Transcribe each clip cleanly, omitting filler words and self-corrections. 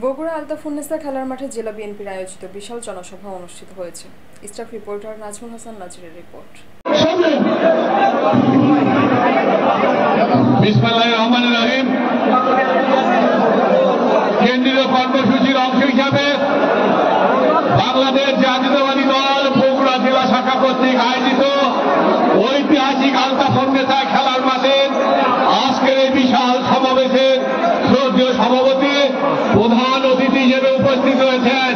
বগুড়া আলতাফুন্নেসা খেলার মাঠে জেলা বিএনপির আয়োজিত বিশাল জনসভা অনুষ্ঠিত হয়েছে। স্টাফ রিপোর্টার নাজমুল হাসান নাজিরের রিপোর্ট। বিসমিল্লাহির রহমানির রহিম। কেন্দ্রীয় কর্মসূচির অংশ হিসাবে বাংলাদেশ জাতীয়তাবাদী দল বগুড়া জেলা শাখা কর্তৃক আয়োজিত ঐতিহাসিক আলতাফুন্নেসা খেলার মাঠে আজকের এই বিশাল সমাবেশের শ্রদ্ধেয় সভাপতি প্রধান অতিথি হিসেবে উপস্থিত রয়েছেন।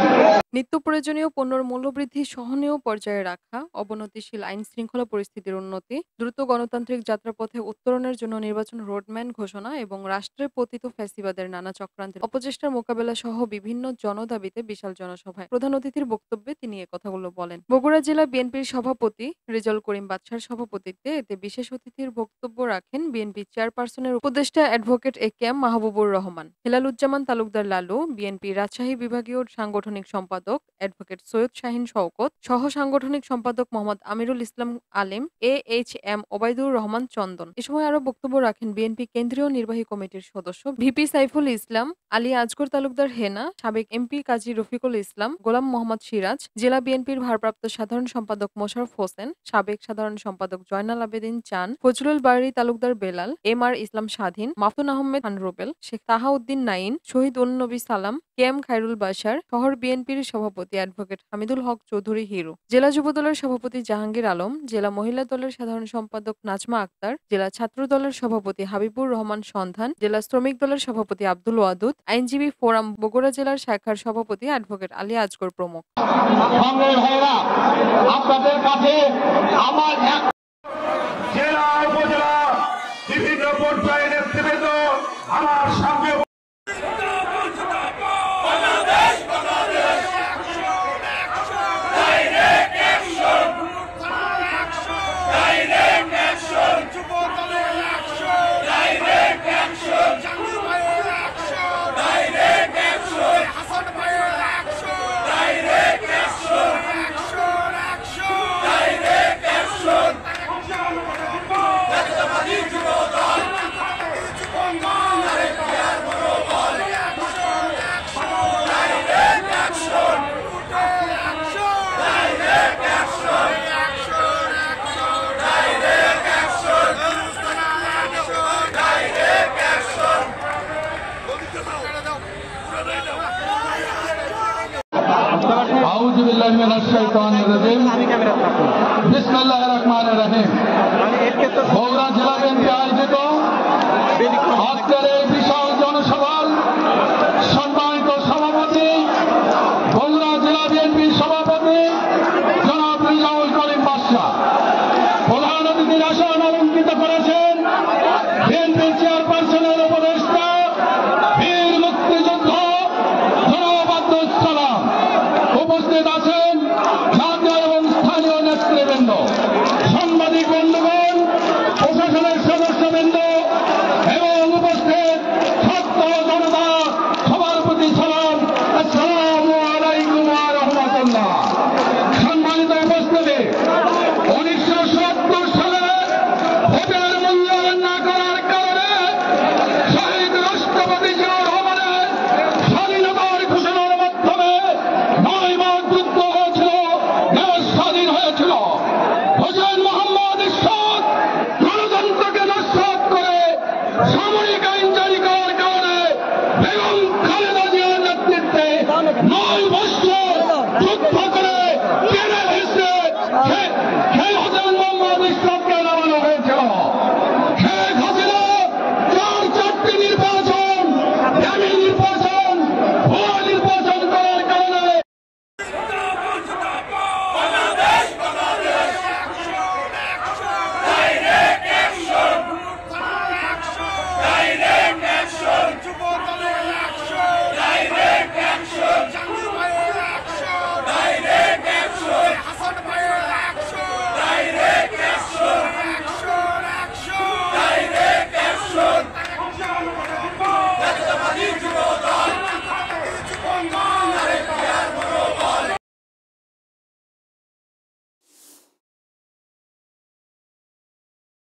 নিত্য প্রয়োজনীয় পণ্যের মূল্যবৃদ্ধি সহনীয় পর্যায়ে রাখা, অবনতিশীল আইন শৃঙ্খলা পরিস্থিতির উন্নতি, দ্রুত গণতান্ত্রিক যাত্রাপথে উত্তরণের জন্য নির্বাচন রোডম্যাপ ঘোষণা এবং রাষ্ট্রের পতিত ফ্যাসিবাদের নানা চক্রান্তের অপচেষ্টার মোকাবেলা সহ বিভিন্ন জনদাবিতে বিশাল জনসভায় প্রধান অতিথির বক্তব্যে তিনি এ কথাগুলো বলেন। বগুড়া জেলা বিএনপির সভাপতি রেজাউল করিম বাদশার সভাপতিত্বে এতে বিশেষ অতিথির বক্তব্য রাখেন বিএনপি চেয়ারপারসনের উপদেষ্টা advocate A K M Mahbubur Rahman, Helaluzzaman Talukdar Lalu, BNP Rajshahi বিভাগীয় সাংগঠনিক সম্পাদক অ্যাডভোকেট সৈয়দ শাহিন শওকত, সহ সাংগঠনিক সম্পাদক মোহাম্মদ আমিরুল ইসলাম আলিম, এএইচএম ওবায়দুর রহমান চন্দন। এ সময় আরো বক্তব্য রাখেন বিএনপি কেন্দ্রীয় নির্বাহী কমিটির সদস্য ভিপি সাইফুল ইসলাম, আলী আজগর তালুকদার হেনা, সাবেক এমপি কাজী রফিকুল ইসলাম, গোলাম মোহাম্মদ সিরাজ, জেলা বিএনপির ভারপ্রাপ্ত সাধারণ সম্পাদক মোশাররফ হোসেন, সাবেক সাধারণ সম্পাদক জয়নাল আবেদিন চান, ফজলুল বারী তালুকদার বেলাল, এম আর ইসলাম স্বাধীন, মাফতুন আহমেদ খান রুবেল, শেখ তাহাউদ্দিন নাইন, শহীদ উন-নবী সালাম, কে এম খায়রুল বাশার, শহর বিএনপির সভাপতি অ্যাডভোকেট হামিদুল হক চৌধুরী হিরু, জেলা যুব দলের সভাপতি জাহাঙ্গীর আলম, জেলা মহিলা দলের সাধারণ সম্পাদক নাজমা আক্তার, জেলা ছাত্র দলের সভাপতি হাবিবুর রহমান সন্ধান, জেলা শ্রমিক দলের সভাপতি আব্দুল ওয়াদুদ, আইনজীবী ফোরাম বগুড়া জেলার শাখার সভাপতি অ্যাডভোকেট আলী আজগর প্রমুখ। আপনাদের কাছে আমার জেলা উপজেলা বিভিন্ন পর্যায়ে নেতৃবৃন্দ আমার সামনে আউযু বিল্লাহি মিনাশ শাইতানির রাজিম। বিসমিল্লাহির রহমানির রহিম। বগুড়া জেলা বিএনপি আয়োজিত আজকের এই